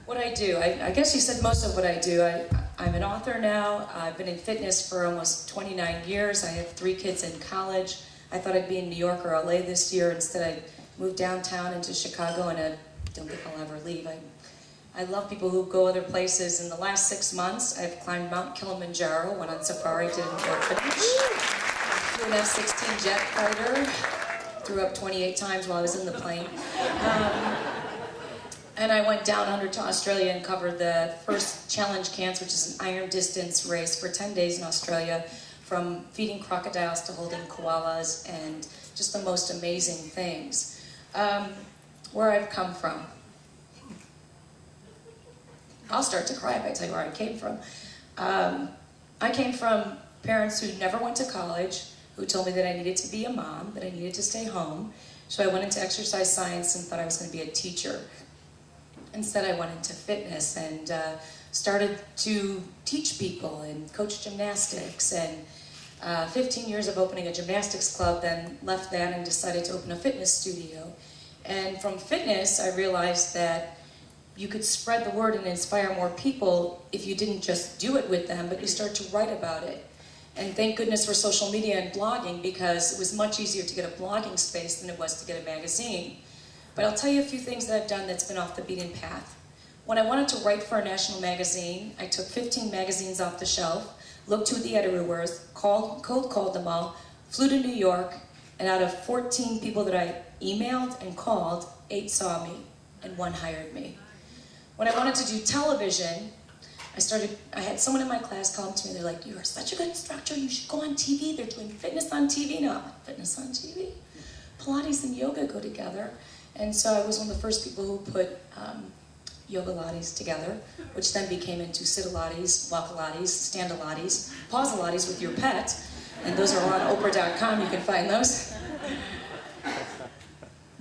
What I do, I guess you said most of what I do. I'm an author now. I've been in fitness for almost 29 years. I have 3 kids in college. I thought I'd be in New York or LA this year. Instead, I moved downtown into Chicago, and I don't think I'll ever leave. I love people who go other places. In the last 6 months, I've climbed Mount Kilimanjaro, went on safari, did an orphanage, flew an F-16 jet fighter, threw up 28 times while I was in the plane. And I went down under to Australia and covered the first Challenge Cairns, which is an iron distance race for 10 days in Australia, from feeding crocodiles to holding koalas, and just the most amazing things. Where I've come from. I'll start to cry if I tell you where I came from. I came from parents who never went to college, who told me that I needed to be a mom, that I needed to stay home. So I went into exercise science and thought I was going to be a teacher. Instead, I went into fitness and started to teach people and coach gymnastics. And 15 years of opening a gymnastics club, then left that and decided to open a fitness studio. And from fitness, I realized that you could spread the word and inspire more people if you didn't just do it with them, but you start to write about it. And thank goodness for social media and blogging, because it was much easier to get a blogging space than it was to get a magazine. But I'll tell you a few things that I've done that's been off the beaten path. When I wanted to write for a national magazine, I took 15 magazines off the shelf, looked who the editor was, cold called them all, flew to New York, and out of 14 people that I emailed and called, 8 saw me, and 1 hired me. When I wanted to do television, I had someone in my class come to me, they're like, "You are such a good instructor, you should go on TV, they're doing fitness on TV now." Fitness on TV? Pilates and yoga go together. And so I was one of the first people who put yoga lattes together, which then became into sit-a-lattes, walk-a-lattes, stand-a-lattes, pause-a-lattes with your pet, and those are on Oprah.com, you can find those.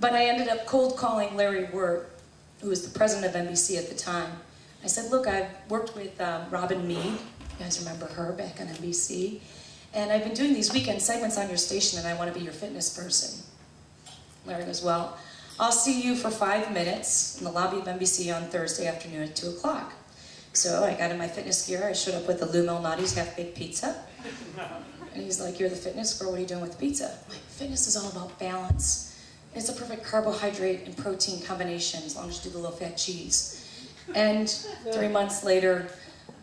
But I ended up cold calling Larry Wirt, who was the president of NBC at the time. I said, "Look, I've worked with Robin Meade, you guys remember her back on NBC, and I've been doing these weekend segments on your station, and I want to be your fitness person." Larry goes, "Well, I'll see you for 5 minutes in the lobby of NBC on Thursday afternoon at 2 o'clock. So I got in my fitness gear, I showed up with the Lou Malnati's half-baked pizza. And he's like, "You're the fitness girl, what are you doing with pizza?" I'm like, "Fitness is all about balance. It's a perfect carbohydrate and protein combination as long as you do the low-fat cheese." And 3 months later,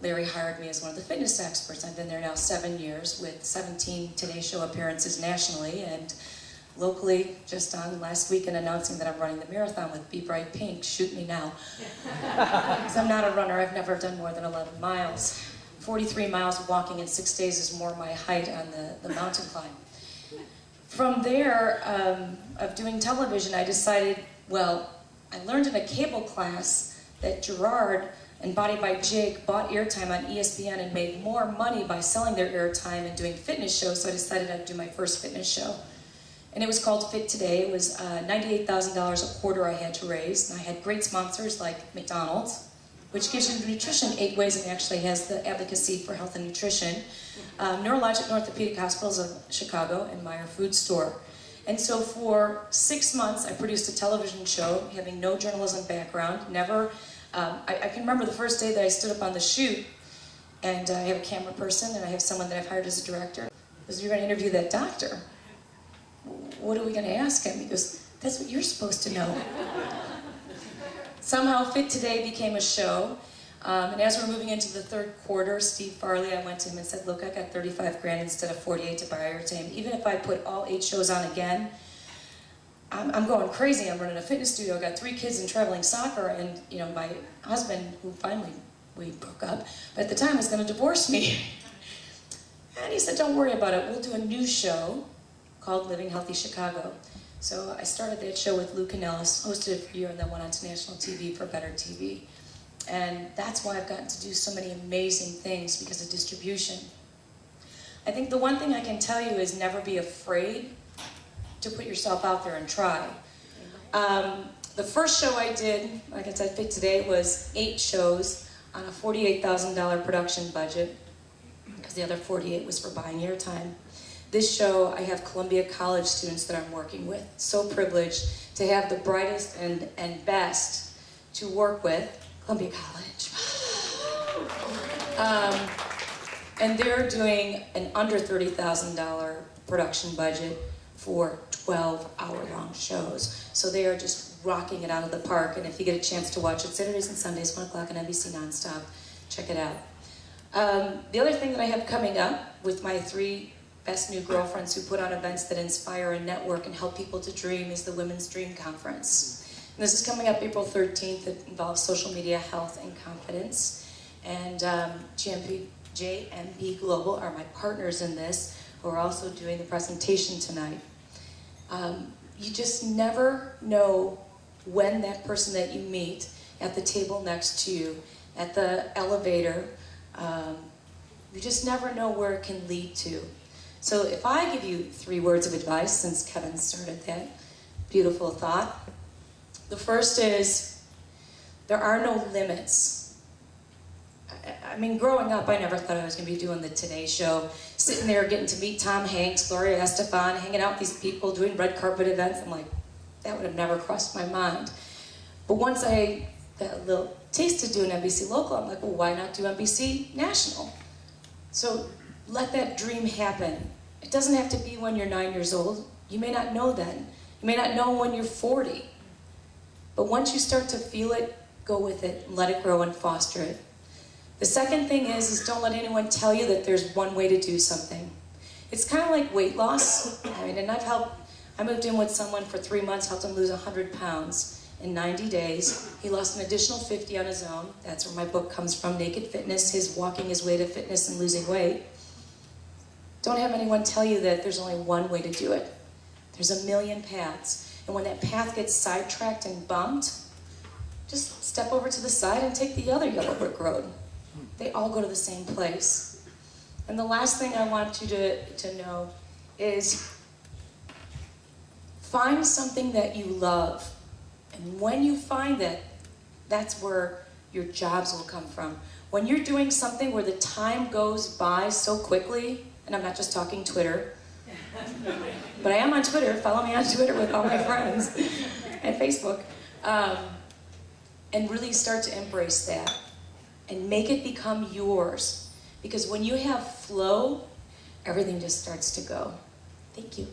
Larry hired me as one of the fitness experts. I've been there now 7 years with 17 Today Show appearances nationally, and locally, just on last weekend, announcing that I'm running the marathon with Be Bright Pink. Shoot me now. Because I'm not a runner, I've never done more than 11 miles. 43 miles of walking in 6 days is more my height on the mountain climb. From there, of doing television, I decided, well, I learned in a cable class that Gerard and Body by Jake bought airtime on ESPN and made more money by selling their airtime and doing fitness shows, so I decided I'd do my first fitness show. And it was called Fit Today. It was $98,000 a quarter I had to raise, and I had great sponsors like McDonald's, which gives you nutrition 8 ways and actually has the advocacy for health and nutrition, Neurologic and Orthopedic Hospitals of Chicago, and Meyer Food Store. And so for 6 months, I produced a television show, having no journalism background, never. I can remember the first day that I stood up on the shoot, and I have a camera person, and I have someone that I've hired as a director. Because you're going to interview that doctor. What are we going to ask him? He goes, "That's what you're supposed to know." Somehow Fit Today became a show. And as we're moving into the 3rd quarter, Steve Farley, I went to him and said, "Look, I got 35 grand instead of 48 to buy airtime. Even if I put all 8 shows on again, I'm going crazy. I'm running a fitness studio. I got 3 kids in traveling soccer, and you know, my husband, who finally we broke up, but at the time was going to divorce me." And he said, "Don't worry about it. We'll do a new show called Living Healthy Chicago." So I started that show with Lou Canellis, hosted it for a year, and then went on to national TV for Better TV. And that's why I've gotten to do so many amazing things, because of distribution. I think the one thing I can tell you is never be afraid to put yourself out there and try. The first show I did, like I said, Fit Today, was 8 shows on a $48,000 production budget, because the other 48 was for buying airtime. This show, I have Columbia College students that I'm working with. So privileged to have the brightest and best to work with. Columbia College. And they're doing an under $30,000 production budget for 12-hour-long shows. So they are just rocking it out of the park. And if you get a chance to watch it Saturdays and Sundays, 1 o'clock on NBC nonstop, check it out. The other thing that I have coming up with my 3 best new girlfriends who put on events that inspire and network and help people to dream is the Women's Dream Conference. And this is coming up April 13th. It involves social media, health, and confidence. And JMPGlobal are my partners in this, who are also doing the presentation tonight. You just never know when that person that you meet at the table next to you, at the elevator, you just never know where it can lead to. So if I give you 3 words of advice, since Kevin started that beautiful thought, the first is, there are no limits. I mean, growing up, I never thought I was going to be doing the Today Show, sitting there getting to meet Tom Hanks, Gloria Estefan, hanging out with these people, doing red carpet events. I'm like, that would have never crossed my mind. But once I got a little taste of doing NBC Local, I'm like, well, why not do NBC National? So let that dream happen. It doesn't have to be when you're 9 years old. You may not know then. You may not know when you're 40. But once you start to feel it, go with it, and let it grow and foster it. The second thing is don't let anyone tell you that there's one way to do something. It's kind of like weight loss. I mean, and I moved in with someone for 3 months, helped him lose 100 pounds in 90 days. He lost an additional 50 on his own. That's where my book comes from, Naked Fitness, his walking his way to fitness and losing weight. Don't have anyone tell you that there's only one way to do it. There's a million paths. And when that path gets sidetracked and bumped, just step over to the side and take the other yellow brick road. They all go to the same place. And the last thing I want you to know is find something that you love. And when you find that, that's where your jobs will come from. When you're doing something where the time goes by so quickly, and I'm not just talking Twitter, but I am on Twitter. Follow me on Twitter with all my friends, and Facebook. And really start to embrace that. And make it become yours. Because when you have flow, everything just starts to go. Thank you.